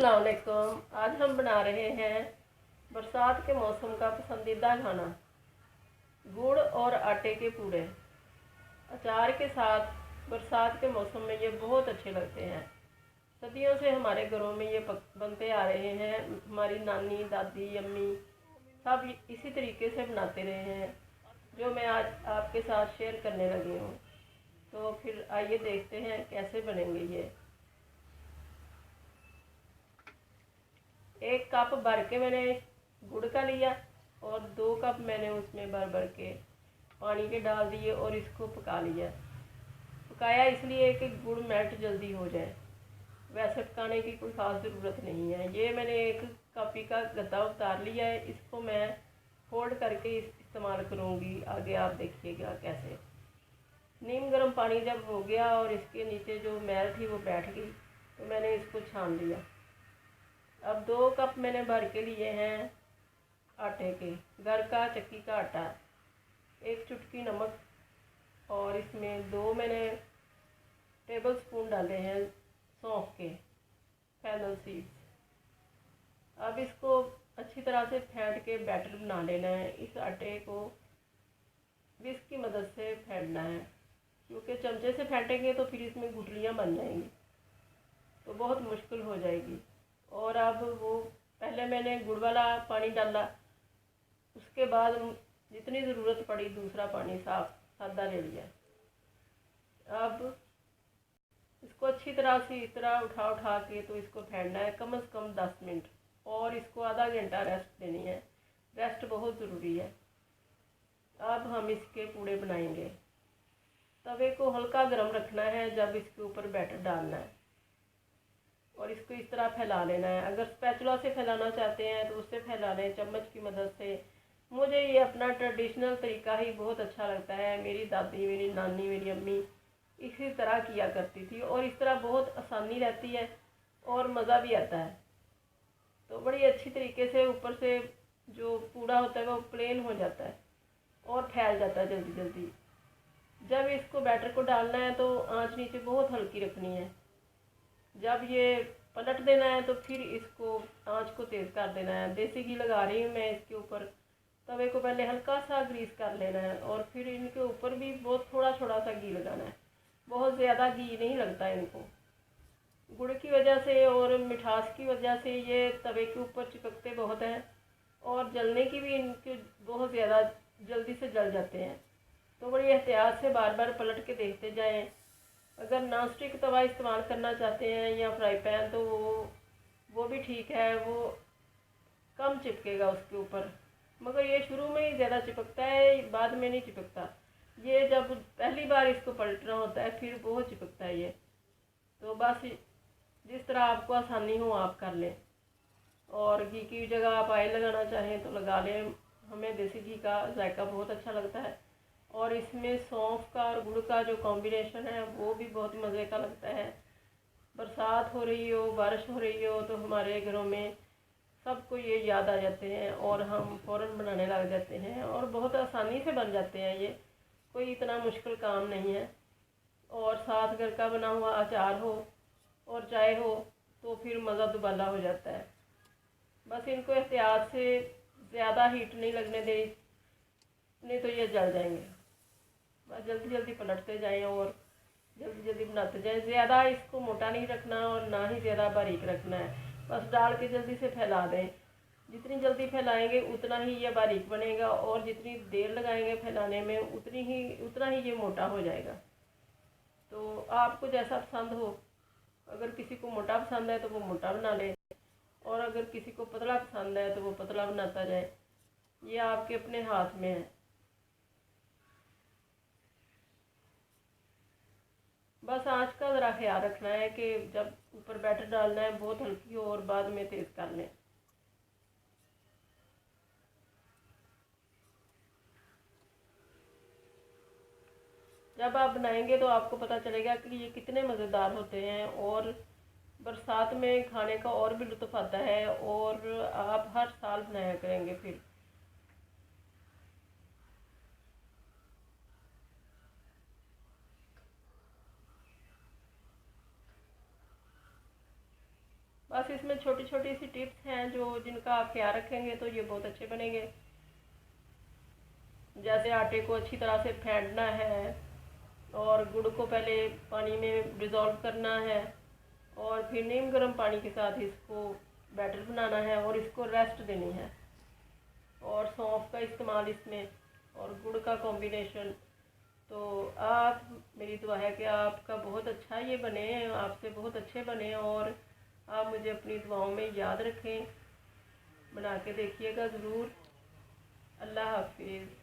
अस्सलाम वालेकुम। आज हम बना रहे हैं बरसात के मौसम का पसंदीदा खाना, गुड़ और आटे के पूड़े। अचार के साथ बरसात के मौसम में ये बहुत अच्छे लगते हैं। सदियों से हमारे घरों में ये बनते आ रहे हैं। हमारी नानी, दादी, अम्मी सब इसी तरीके से बनाते रहे हैं, जो मैं आज आपके साथ शेयर करने लगी हूँ। तो फिर आइए देखते हैं कैसे बनेंगे ये। 1 कप भर के मैंने गुड़ का लिया और 2 कप मैंने उसमें भर भर के पानी के डाल दिए और इसको पका लिया। पकाया इसलिए कि गुड़ मेल्ट जल्दी हो जाए, वैसे पकाने की कोई ख़ास ज़रूरत नहीं है। ये मैंने 1 कॉपी का गद्दा उतार लिया है, इसको मैं फोल्ड करके इस्तेमाल करूँगी। आगे आप देखिएगा कैसे। नीम गर्म पानी जब हो गया और इसके नीचे जो मैल थी वो बैठ गई, तो मैंने इसको छान लिया। अब 2 कप मैंने भर के लिए हैं आटे के, घर का चक्की का आटा, 1 चुटकी नमक और इसमें 2 मैंने टेबल स्पून डाले हैं सौंफ के, फैनल सीड्स। अब इसको अच्छी तरह से फेंट के बैटर बना लेना है। इस आटे को विस्क की मदद से फेंटना है, क्योंकि चमचे से फेंटेंगे तो फिर इसमें गुठलियाँ बन जाएंगी, तो बहुत मुश्किल हो जाएगी। और अब वो पहले मैंने गुड़ वाला पानी डाला, उसके बाद जितनी ज़रूरत पड़ी दूसरा पानी साफ सादा ले लिया। अब इसको अच्छी तरह से इस तरह उठा के तो इसको फेंटना है कम से कम 10 मिनट, और इसको आधा घंटा रेस्ट देनी है। रेस्ट बहुत ज़रूरी है। अब हम इसके पूड़े बनाएंगे। तवे को हल्का गर्म रखना है जब इसके ऊपर बैटर डालना है, और इसको इस तरह फैला लेना है। अगर स्पैचुला से फैलाना चाहते हैं तो उससे फैला लें, चम्मच की मदद से। मुझे ये अपना ट्रेडिशनल तरीका ही बहुत अच्छा लगता है। मेरी दादी, मेरी नानी, मेरी अम्मी इसी तरह किया करती थी, और इस तरह बहुत आसानी रहती है और मज़ा भी आता है। तो बड़ी अच्छी तरीके से ऊपर से जो पूड़ा होता है वो प्लेन हो जाता है और फैल जाता है जल्दी जल्दी। जब इसको बैटर को डालना है तो आंच नीचे बहुत हल्की रखनी है। जब ये पलट देना है तो फिर इसको आंच को तेज़ कर देना है। देसी घी लगा रही हूँ मैं इसके ऊपर। तवे को पहले हल्का सा ग्रीस कर लेना है और फिर इनके ऊपर भी बहुत थोड़ा थोड़ा सा घी लगाना है। बहुत ज़्यादा घी नहीं लगता इनको। गुड़ की वजह से और मिठास की वजह से ये तवे के ऊपर चिपकते बहुत हैं, और जलने की भी इनके बहुत ज़्यादा जल्दी से जल जाते हैं। तो बड़ी एहतियात से बार बार पलट के देखते जाएं। अगर नॉन स्टिक तवा इस्तेमाल करना चाहते हैं या फ्राई पैन, तो वो भी ठीक है, वो कम चिपकेगा उसके ऊपर। मगर ये शुरू में ही ज़्यादा चिपकता है, बाद में नहीं चिपकता। ये जब पहली बार इसको पलटना होता है फिर बहुत चिपकता है ये। तो बस जिस तरह आपको आसानी हो आप कर लें। और घी की जगह आप ऑयल लगाना चाहें तो लगा लें। हमें देसी घी का जायका बहुत अच्छा लगता है, और इसमें सौंफ का और गुड़ का जो कॉम्बिनेशन है वो भी बहुत मज़े का लगता है। बरसात हो रही हो, बारिश हो रही हो, तो हमारे घरों में सबको ये याद आ जाते हैं और हम फ़ौरन बनाने लग जाते हैं, और बहुत आसानी से बन जाते हैं। ये कोई इतना मुश्किल काम नहीं है। और साथ घर का बना हुआ अचार हो और चाय हो तो फिर मज़ा दुबाला हो जाता है। बस इनको एहतियात से ज़्यादा हीट नहीं लगने दें, नहीं तो ये जल जाएंगे। बस जल्दी जल्दी पलटते जाएं और जल्दी जल्दी बनाते जाएं। ज़्यादा इसको मोटा नहीं रखना और ना ही ज़्यादा बारीक रखना है। बस डाल के जल्दी से फैला दें। जितनी जल्दी फैलाएंगे उतना ही ये बारीक बनेगा, और जितनी देर लगाएंगे फैलाने में उतना ही ये मोटा हो जाएगा। तो आपको जैसा पसंद हो, अगर किसी को मोटा पसंद है तो वो मोटा बना ले, और अगर किसी को पतला पसंद है तो वो पतला बनाता जाए। ये आपके अपने हाथ में है। बस आँच का ज़रा ख्याल रखना है कि जब ऊपर बैटर डालना है बहुत हल्की हो और बाद में तेज़ कर लें। जब आप बनाएंगे तो आपको पता चलेगा कि ये कितने मज़ेदार होते हैं, और बरसात में खाने का और भी लुत्फ़ आता है, और आप हर साल बनाया करेंगे फिर। बस इसमें छोटी छोटी सी टिप्स हैं जो जिनका आप ख्याल रखेंगे तो ये बहुत अच्छे बनेंगे। जैसे आटे को अच्छी तरह से फेंटना है और गुड़ को पहले पानी में डिज़ोल्व करना है और फिर नीम गर्म पानी के साथ इसको बैटर बनाना है और इसको रेस्ट देनी है। और सौंफ का इस्तेमाल इसमें और गुड़ का कॉम्बिनेशन। तो आप, मेरी दुआ है कि आपका बहुत अच्छा ये बने, आपसे बहुत अच्छे बने और आप मुझे अपनी दुआओं में याद रखें। बना के देखिएगा ज़रूर। अल्लाह हाफिज़।